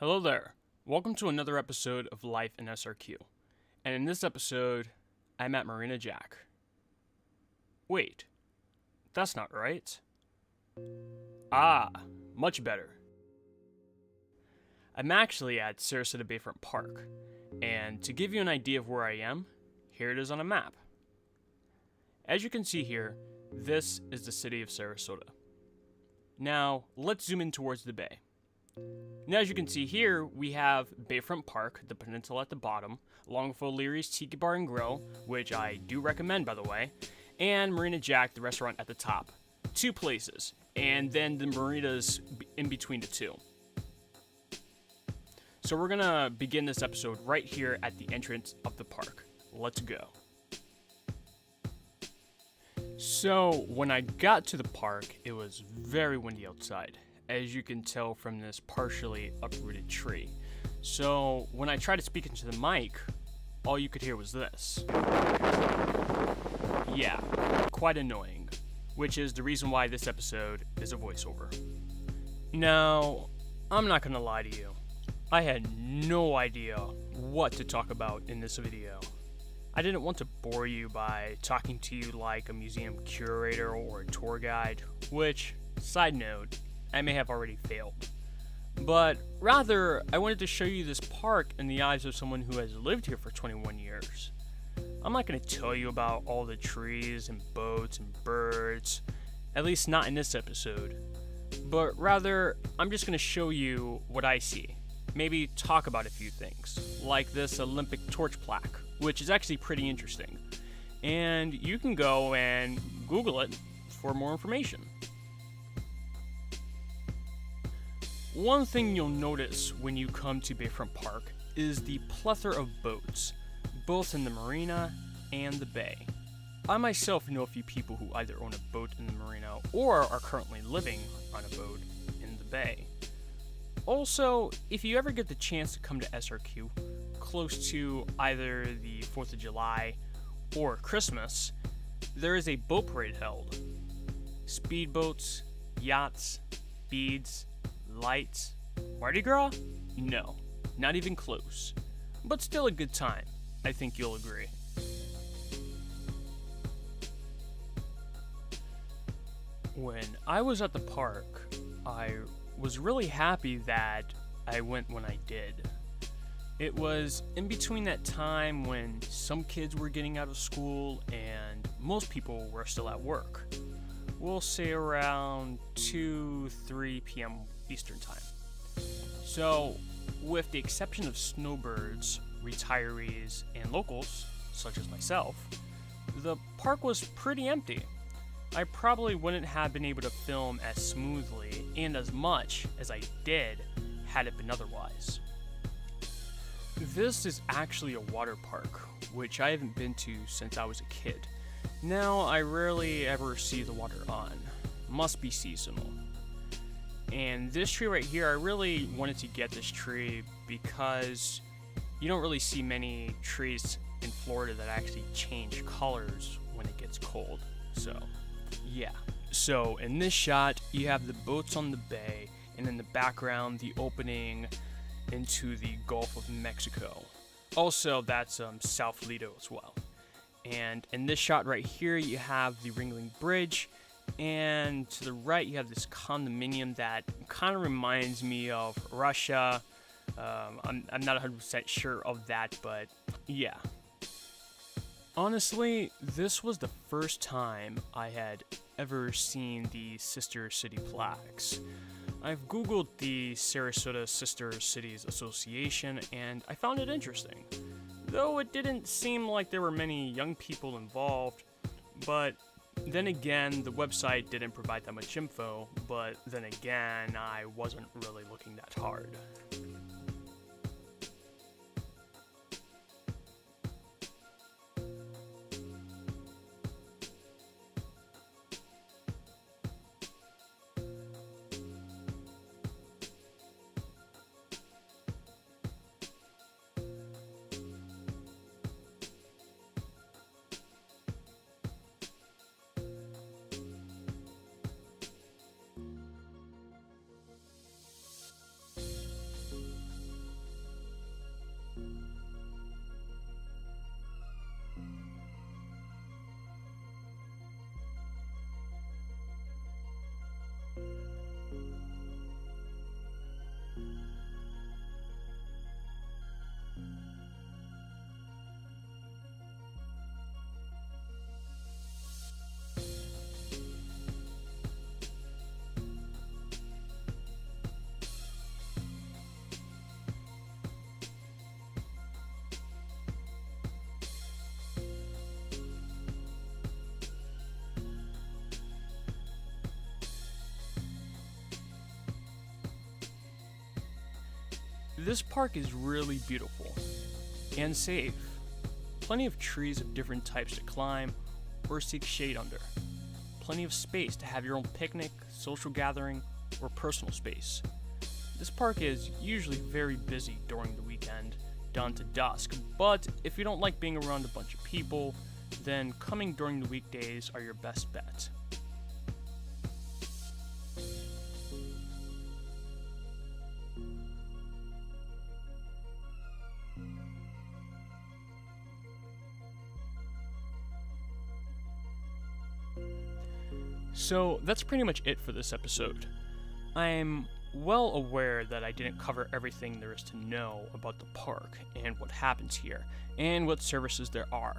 Hello there. Welcome to another episode of LifeInSRQ. And in this episode, I'm at Marina Jack. Wait, that's not right. Ah, much better. I'm actually at Sarasota Bayfront Park, and to give you an idea of where I am, here it is on a map. As you can see here, this is the city of Sarasota. Now, let's zoom in towards the bay. Now, as you can see here, we have Bayfront Park, the peninsula at the bottom, along with O'Leary's Tiki Bar and Grill, which I do recommend, by the way, and Marina Jack, the restaurant at the top. Two places, and then the marinas in between the two. So we're gonna begin this episode right here at the entrance of the park. Let's go. So, when I got to the park, it was very windy outside, as you can tell from this partially uprooted tree. So when I tried to speak into the mic, all you could hear was this. Yeah, quite annoying, which is the reason why this episode is a voiceover. Now, I'm not gonna lie to you. I had no idea what to talk about in this video. I didn't want to bore you by talking to you like a museum curator or a tour guide, which, side note, I may have already failed. But rather, I wanted to show you this park in the eyes of someone who has lived here for 21 years. I'm not going to tell you about all the trees and boats and birds, at least not in this episode. But rather, I'm just going to show you what I see. Maybe talk about a few things, like this Olympic torch plaque, which is actually pretty interesting. And you can go and Google it for more information. One thing you'll notice when you come to Bayfront Park is the plethora of boats, both in the marina and the bay. I myself know a few people who either own a boat in the marina or are currently living on a boat in the bay. Also, if you ever get the chance to come to SRQ, close to either the 4th of July or Christmas, there is a boat parade held. Speedboats, yachts, beads, lights. Mardi Gras? No, not even close. But still a good time, I think you'll agree. When I was at the park, I was really happy that I went when I did. It was in between that time when some kids were getting out of school and most people were still at work. We'll say around 2-3 p.m. Eastern time. So, with the exception of snowbirds, retirees, and locals, such as myself, the park was pretty empty. I probably wouldn't have been able to film as smoothly and as much as I did had it been otherwise. This is actually a water park, which I haven't been to since I was a kid. Now I rarely ever see the water on. Must be seasonal. And this tree right here, I really wanted to get this tree because you don't really see many trees in Florida that actually change colors when it gets cold. So, yeah. So, in this shot, you have the boats on the bay, and in the background, the opening into the Gulf of Mexico. Also, that's South Lido as well. And in this shot right here, you have the Ringling Bridge, and to the right, you have this condominium that kind of reminds me of Russia. I'm not 100% sure of that, but yeah. Honestly, this was the first time I had ever seen the Sister City plaques. I've Googled the Sarasota Sister Cities Association, and I found it interesting. Though it didn't seem like there were many young people involved, but then again, the website didn't provide that much info, but then again, I wasn't really looking that hard. This park is really beautiful and safe. Plenty of trees of different types to climb or seek shade under. Plenty of space to have your own picnic, social gathering, or personal space. This park is usually very busy during the weekend, down to dusk, but if you don't like being around a bunch of people, then coming during the weekdays are your best bet. So that's pretty much it for this episode. I'm well aware that I didn't cover everything there is to know about the park and what happens here and what services there are.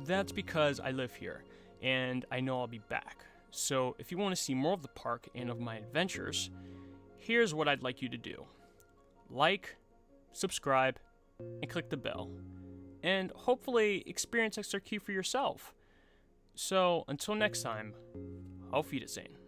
That's because I live here and I know I'll be back. So if you want to see more of the park and of my adventures, here's what I'd like you to do. Like, subscribe, and click the bell. And hopefully experience XRQ for yourself. So until next time, auf Wiedersehen.